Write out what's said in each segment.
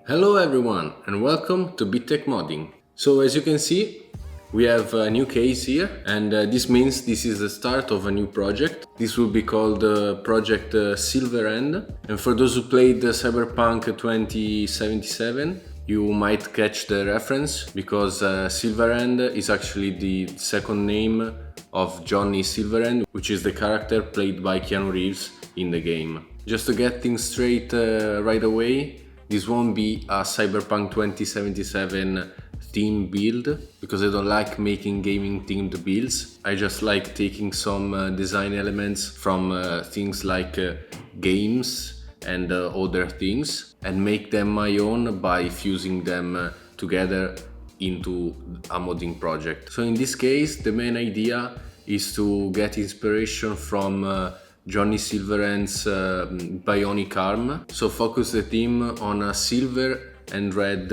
Hello everyone and welcome to BitTech Modding. So as you can see, we have a new case here, and this means this is the start of a new project. This will be called Project Silverhand, and for those who played Cyberpunk 2077, you might catch the reference because Silverhand is actually the second name of Johnny Silverhand, which is the character played by Keanu Reeves in the game. Just to get things straight right away, this won't be a Cyberpunk 2077 theme build, because I don't like making gaming themed builds. I just like taking some design elements from things like games and other things and make them my own by fusing them together into a modding project. So in this case, the main idea is to get inspiration from Johnny Silverhand's bionic arm. So focus the theme on a silver and red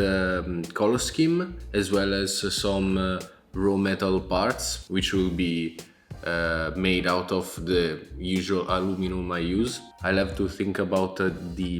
color scheme, as well as some raw metal parts, which will be made out of the usual aluminum I use. I'll have to think about the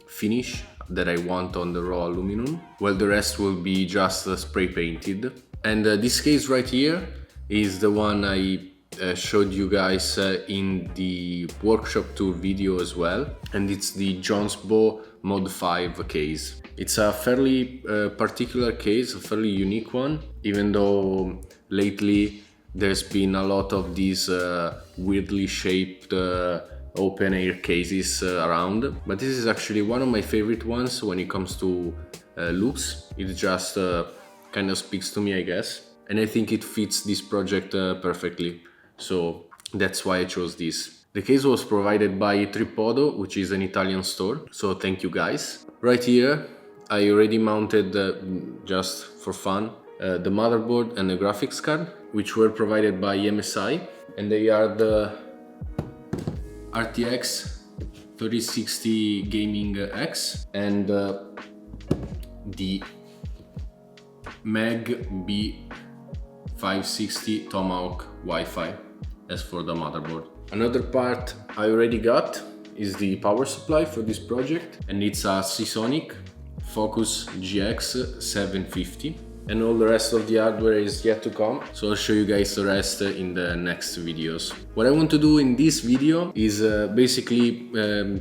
finish that I want on the raw aluminum, while the rest will be just spray painted. And this case right here is the one I showed you guys in the workshop tour video as well, and it's the Jonsbo MOD5 case. It's a fairly particular case, a fairly unique one, even though lately there's been a lot of these weirdly shaped open air cases around, but this is actually one of my favorite ones when it comes to looks. It just kind of speaks to me, I guess, and I think it fits this project perfectly. So that's why I chose this. The case was provided by Tripodo, which is an Italian store, so thank you guys. Right here I already mounted, just for fun, the motherboard and the graphics card, which were provided by MSI, and they are the RTX 3060 Gaming X and the Meg B560 Tomahawk Wi-Fi as for the motherboard. Another part I already got is the power supply for this project, and it's a Seasonic Focus GX 750, and all the rest of the hardware is yet to come, so I'll show you guys the rest in the next videos. What I want to do in this video is basically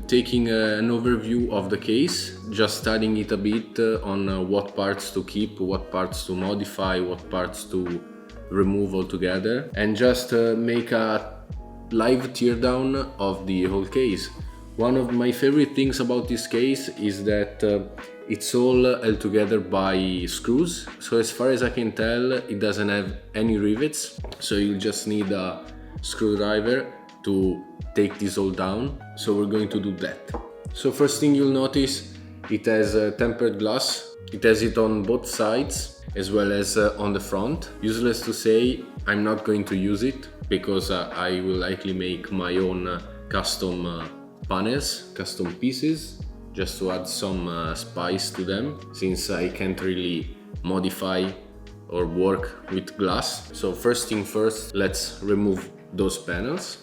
taking an overview of the case, just studying it a bit on what parts to keep, what parts to modify, what parts to remove altogether, and just make a live teardown of the whole case. One of my favorite things about this case is that it's all held together by screws, so as far as I can tell it doesn't have any rivets, so you just need a screwdriver to take this all down. So we're going to do that. So first thing you'll notice, it has tempered glass. It has it on both sides as well as on the front. Useless to say, I'm not going to use it because I will likely make my own custom panels, custom pieces, just to add some spice to them, since I can't really modify or work with glass. So first thing first, let's remove those panels.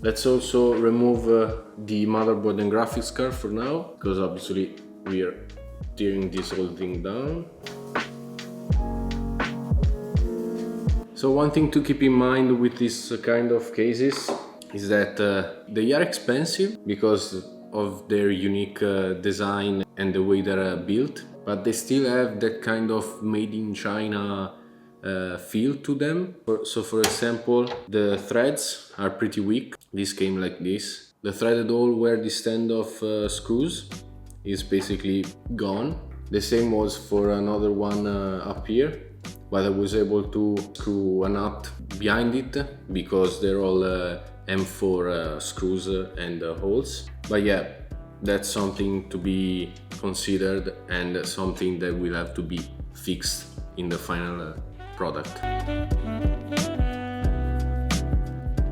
Let's also remove the motherboard and graphics card for now, because obviously we are tearing this whole thing down. So one thing to keep in mind with this kind of cases is that they are expensive because of their unique design and the way they're built, but they still have that kind of made in China feel to them. So for example, the threads are pretty weak. This came like this. The threaded hole where the standoff screws is basically gone. The same was for another one up here, but I was able to screw a nut behind it because they're all M4 screws and holes. But yeah, that's something to be considered and something that will have to be fixed in the final product.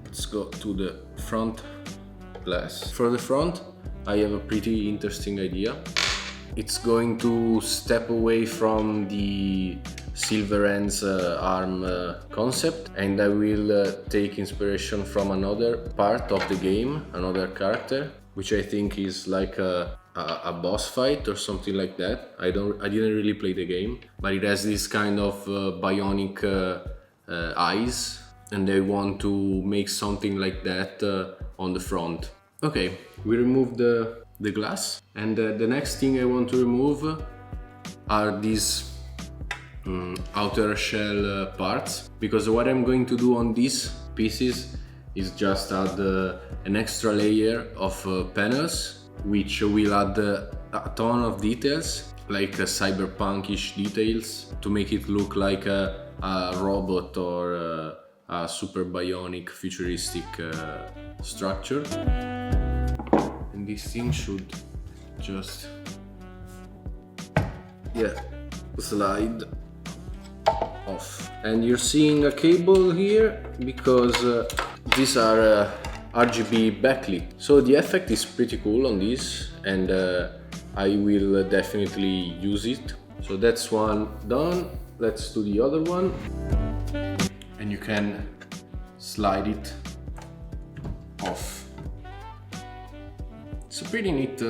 Let's go to the front glass. For the front, I have a pretty interesting idea. It's going to step away from the Silverhand's arm concept, and I will take inspiration from another part of the game, another character, which I think is like a boss fight or something like that. I didn't really play the game, but it has this kind of bionic eyes, and they want to make something like that on the front. Okay, we removed the glass, and the next thing I want to remove are these outer shell parts, because what I'm going to do on these pieces is just add an extra layer of panels, which will add a ton of details, like cyberpunkish details, to make it look like a robot or a super bionic futuristic structure. And this thing should just slide off. And you're seeing a cable here because these are RGB backlit, so the effect is pretty cool on this, and I will definitely use it. So that's one done. Let's do the other one, and you can slide it off. It's a pretty neat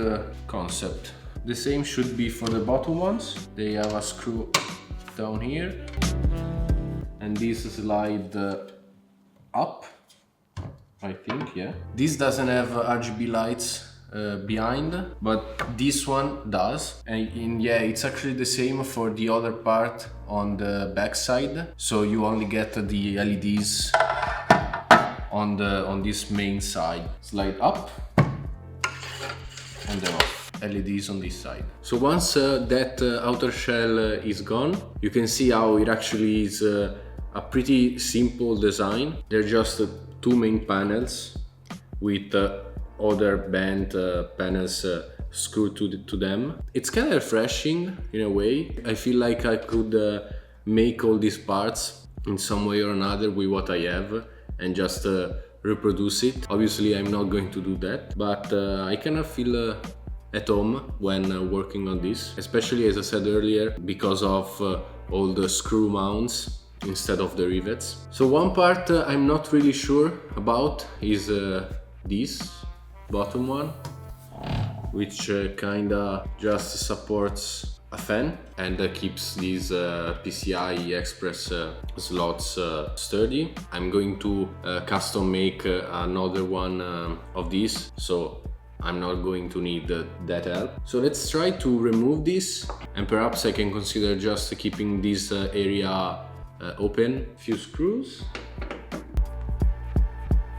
concept. The same should be for the bottom ones. They have a screw down here, and this slide up, I think, yeah. This doesn't have RGB lights behind, but this one does, and yeah, it's actually the same for the other part on the back side, so you only get the LEDs on this main side. Slide up and then off. LEDs on this side. So once that outer shell is gone, you can see how it actually is a pretty simple design. They're just two main panels with other bent panels screwed to them. It's kind of refreshing in a way. I feel like I could make all these parts in some way or another with what I have and just reproduce it. Obviously I'm not going to do that, but I kind of feel at home when working on this, especially, as I said earlier, because of all the screw mounts instead of the rivets. So one part I'm not really sure about is this bottom one, which kinda just supports a fan and keeps these PCI Express slots sturdy. I'm going to custom make another one of these, so I'm not going to need that help. So let's try to remove this, and perhaps I can consider just keeping this area open. Few screws.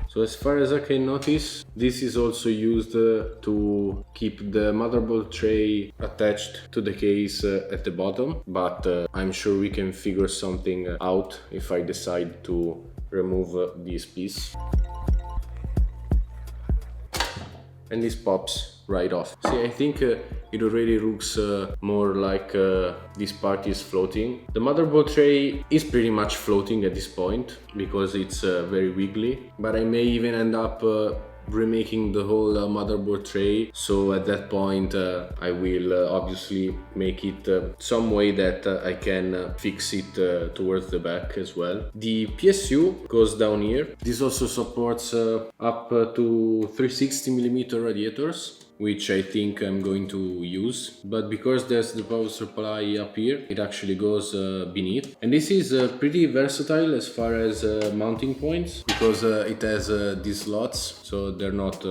So as far as I can notice, this is also used to keep the motherboard tray attached to the case at the bottom, but I'm sure we can figure something out if I decide to remove this piece. And this pops right off. See, I think it already looks more like this part is floating. The motherboard tray is pretty much floating at this point because it's very wiggly, but I may even end up remaking the whole motherboard tray. So at that point I will obviously make it some way that I can fix it towards the back as well. The PSU goes down here. This also supports up to 360mm radiators, which I think I'm going to use, but because there's the power supply up here, it actually goes beneath. And this is pretty versatile as far as mounting points, because it has these slots, so they're not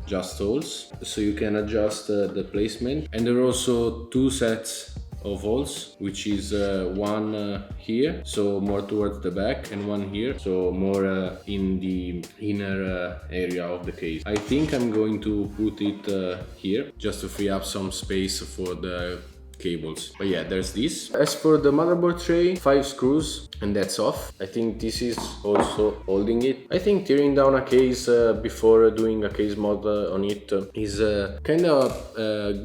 just holes, so you can adjust the placement. And there are also two sets of holes, which is one here, so more towards the back, and one here, so more in the inner area of the case. I think I'm going to put it here just to free up some space for the cables. But yeah, there's this. As for the motherboard tray, 5 screws and that's off. I think this is also holding it. I think tearing down a case before doing a case mod on it is kind of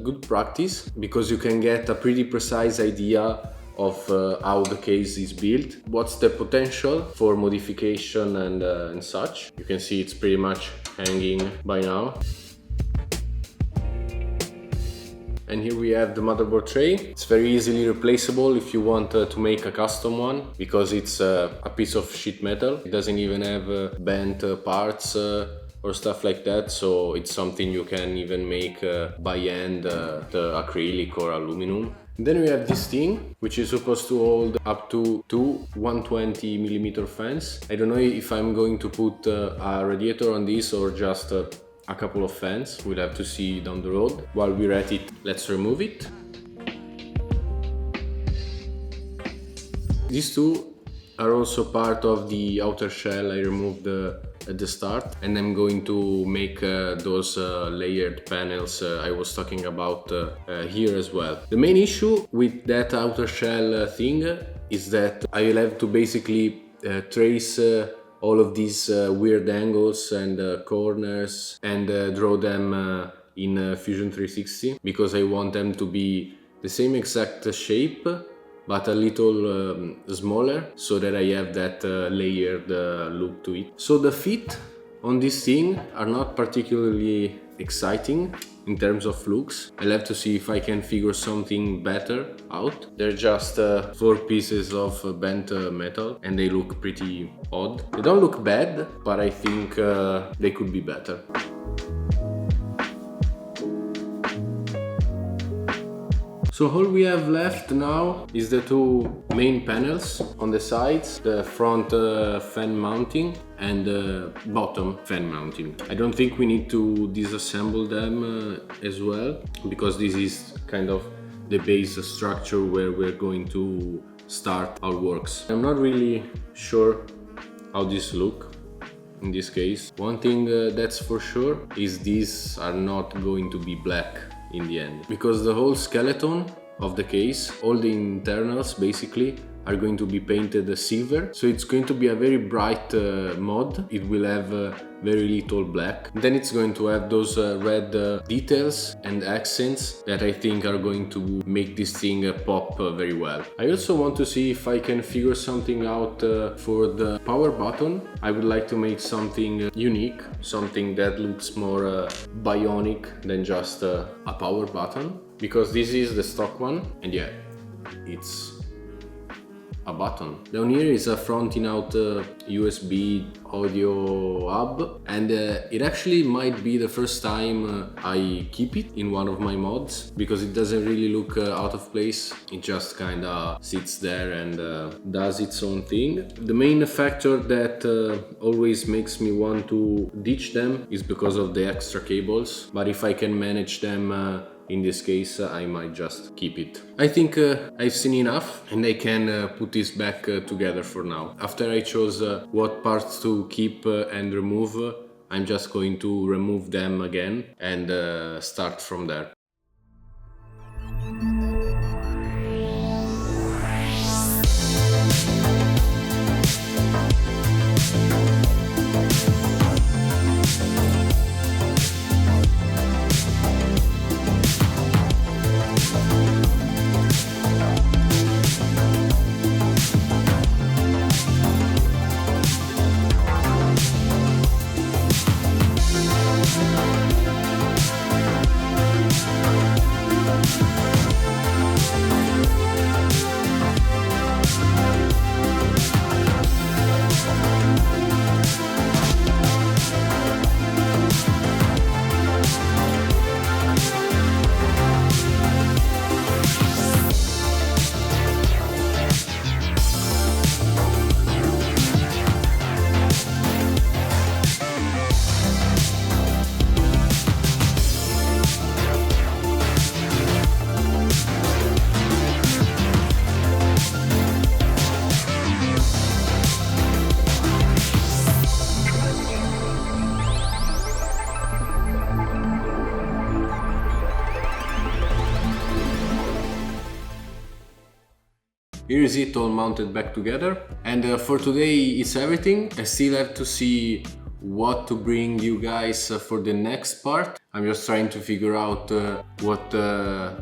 good practice, because you can get a pretty precise idea of how the case is built, what's the potential for modification and such. You can see it's pretty much hanging by now. And here we have the motherboard tray. It's very easily replaceable if you want to make a custom one, because it's a piece of sheet metal. It doesn't even have bent parts or stuff like that, so it's something you can even make by hand, the acrylic or aluminum. Then we have this thing, which is supposed to hold up to two 120mm fans. I don't know if I'm going to put a radiator on this or just a couple of fans. We'll have to see down the road. While we're at it, let's remove it. These two are also part of the outer shell I removed at the start, and I'm going to make those layered panels I was talking about here as well. The main issue with that outer shell thing is that I will have to basically trace all of these weird angles and corners and draw them in Fusion 360, because I want them to be the same exact shape but a little smaller, so that I have that layered look to it. So the fit on this thing are not particularly exciting in terms of looks. I'll have to see if I can figure something better out. They're just 4 pieces of bent metal and they look pretty odd. They don't look bad, but I think they could be better. So all we have left now is the two main panels on the sides, the front fan mounting and the bottom fan mounting. I don't think we need to disassemble them as well, because this is kind of the base structure where we're going to start our works. I'm not really sure how this look in this case. One thing that's for sure is these are not going to be black in the end, because the whole skeleton of the case, all the internals basically, are going to be painted silver, so it's going to be a very bright mod. It will have very little black. Then it's going to have those red details and accents that I think are going to make this thing pop very well. I also want to see if I can figure something out for the power button. I would like to make something unique, something that looks more bionic than just a power button, because this is the stock one, and yeah, it's a button. Down here is a fronting out USB audio hub, and it actually might be the first time I keep it in one of my mods, because it doesn't really look out of place. It just kinda sits there and does its own thing. The main factor that always makes me want to ditch them is because of the extra cables, but if I can manage them in this case, I might just keep it. I think I've seen enough, and I can put this back together for now. After I chose what parts to keep and remove, I'm just going to remove them again and start from there. Here is it all mounted back together, and for today it's everything. I still have to see what to bring you guys for the next part. I'm just trying to figure out what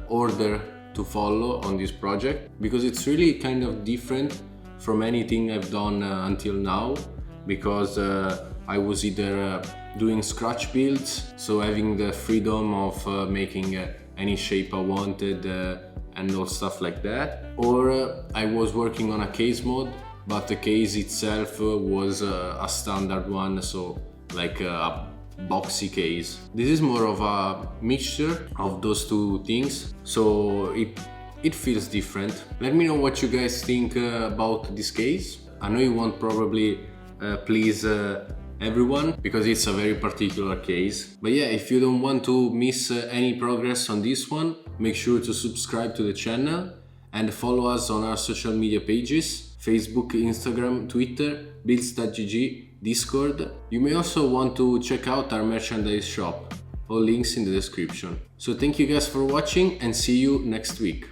order to follow on this project, because it's really kind of different from anything I've done until now, because I was either doing scratch builds, so having the freedom of making any shape I wanted and all stuff like that, or I was working on a case mod, but the case itself was a standard one, so like a boxy case. This is more of a mixture of those two things, so it feels different. Let me know what you guys think about this case. I know you won't probably please everyone because it's a very particular case, but yeah, if you don't want to miss any progress on this one, make sure to subscribe to the channel and follow us on our social media pages: Facebook, Instagram, Twitter, builds.gg, Discord. You may also want to check out our merchandise shop, all links in the description. So thank you guys for watching and see you next week.